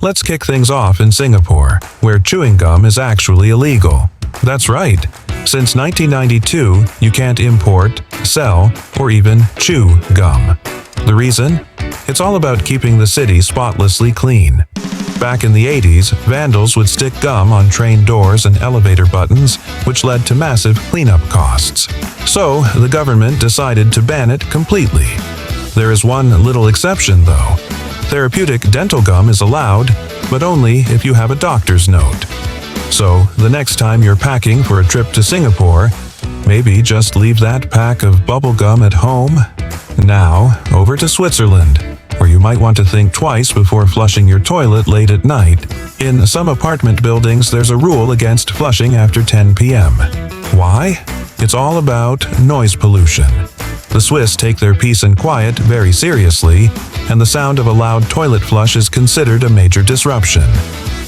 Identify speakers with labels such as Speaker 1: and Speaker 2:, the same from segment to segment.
Speaker 1: Let's kick things off in Singapore, where chewing gum is actually illegal. That's right. Since 1992, you can't import, sell, or even chew gum. The reason? It's all about keeping the city spotlessly clean. Back in the 80s, vandals would stick gum on train doors and elevator buttons, which led to massive cleanup costs. So, the government decided to ban it completely. There is one little exception, though. Therapeutic dental gum is allowed, but only if you have a doctor's note. So, the next time you're packing for a trip to Singapore, maybe just leave that pack of bubble gum at home. Now, over to Switzerland, where you might want to think twice before flushing your toilet late at night. In some apartment buildings, there's a rule against flushing after 10 p.m. Why? It's all about noise pollution. The Swiss take their peace and quiet very seriously, and the sound of a loud toilet flush is considered a major disruption.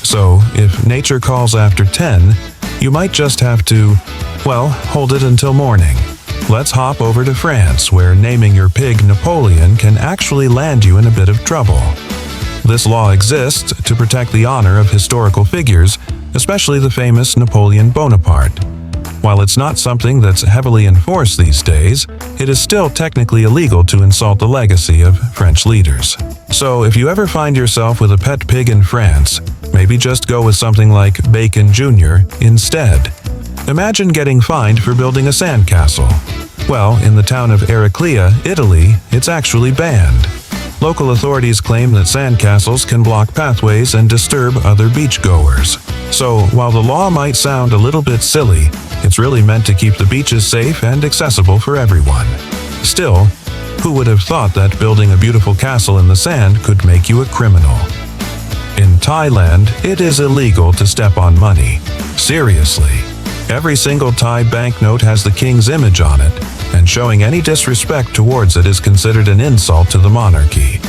Speaker 1: So, if nature calls after 10, you might just have to, well, hold it until morning. Let's hop over to France, where naming your pig Napoleon can actually land you in a bit of trouble. This law exists to protect the honor of historical figures, especially the famous Napoleon Bonaparte. While it's not something that's heavily enforced these days, it is still technically illegal to insult the legacy of French leaders. So if you ever find yourself with a pet pig in France, maybe just go with something like Bacon Jr. instead. Imagine getting fined for building a sandcastle. Well, in the town of Heraclea, Italy, it's actually banned. Local authorities claim that sandcastles can block pathways and disturb other beachgoers. So, while the law might sound a little bit silly, it's really meant to keep the beaches safe and accessible for everyone. Still, who would have thought that building a beautiful castle in the sand could make you a criminal? In Thailand, it is illegal to step on money. Seriously. Every single Thai banknote has the king's image on it, and showing any disrespect towards it is considered an insult to the monarchy.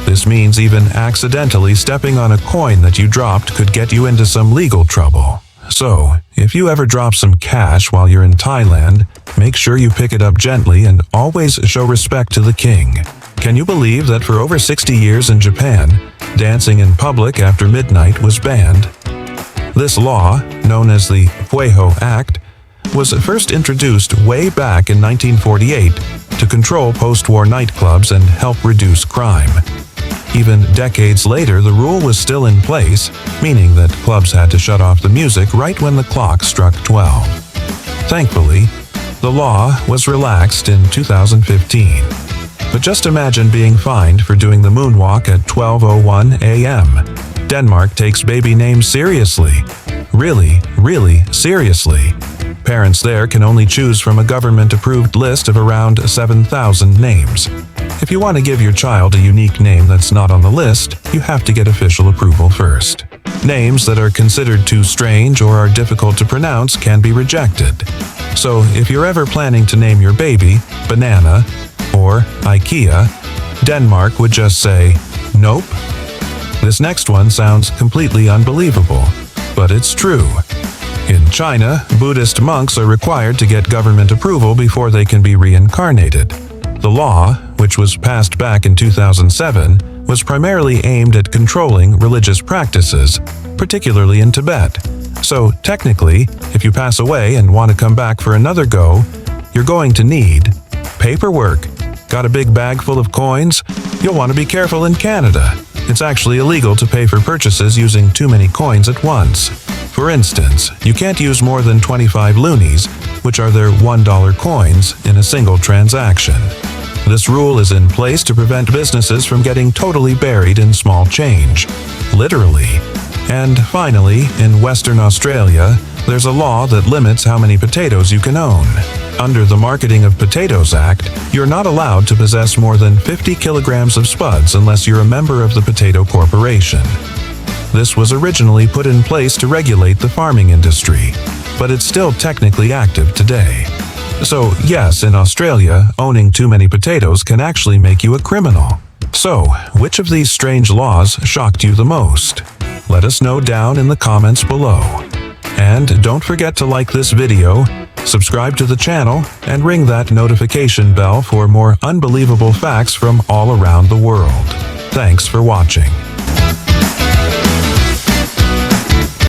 Speaker 1: This means even accidentally stepping on a coin that you dropped could get you into some legal trouble. So, if you ever drop some cash while you're in Thailand, make sure you pick it up gently and always show respect to the king. Can you believe that for over 60 years in Japan, dancing in public after midnight was banned? This law, known as the Pueho Act, was first introduced way back in 1948 to control post-war nightclubs and help reduce crime. Even decades later, the rule was still in place, meaning that clubs had to shut off the music right when the clock struck 12. Thankfully, the law was relaxed in 2015. But just imagine being fined for doing the moonwalk at 12:01 a.m. Denmark takes baby names seriously. Really, really seriously. Parents there can only choose from a government-approved list of around 7,000 names. If you want to give your child a unique name that's not on the list, you have to get official approval first. Names that are considered too strange or are difficult to pronounce can be rejected. So if you're ever planning to name your baby Banana or IKEA, Denmark would just say, nope. This next one sounds completely unbelievable, but it's true. In China, Buddhist monks are required to get government approval before they can be reincarnated. The law, which was passed back in 2007, was primarily aimed at controlling religious practices, particularly in Tibet. So technically, if you pass away and want to come back for another go, you're going to need paperwork. Got a big bag full of coins? You'll want to be careful in Canada. It's actually illegal to pay for purchases using too many coins at once. For instance, you can't use more than 25 loonies, which are their $1 coins, in a single transaction. This rule is in place to prevent businesses from getting totally buried in small change. Literally. And finally, in Western Australia, there's a law that limits how many potatoes you can own. Under the Marketing of Potatoes Act, you're not allowed to possess more than 50 kilograms of spuds unless you're a member of the Potato Corporation. This was originally put in place to regulate the farming industry, but it's still technically active today. So yes, in Australia, owning too many potatoes can actually make you a criminal. So, which of these strange laws shocked you the most? Let us know down in the comments below. And don't forget to like this video, subscribe to the channel, and ring that notification bell for more unbelievable facts from all around the world. Thanks for watching.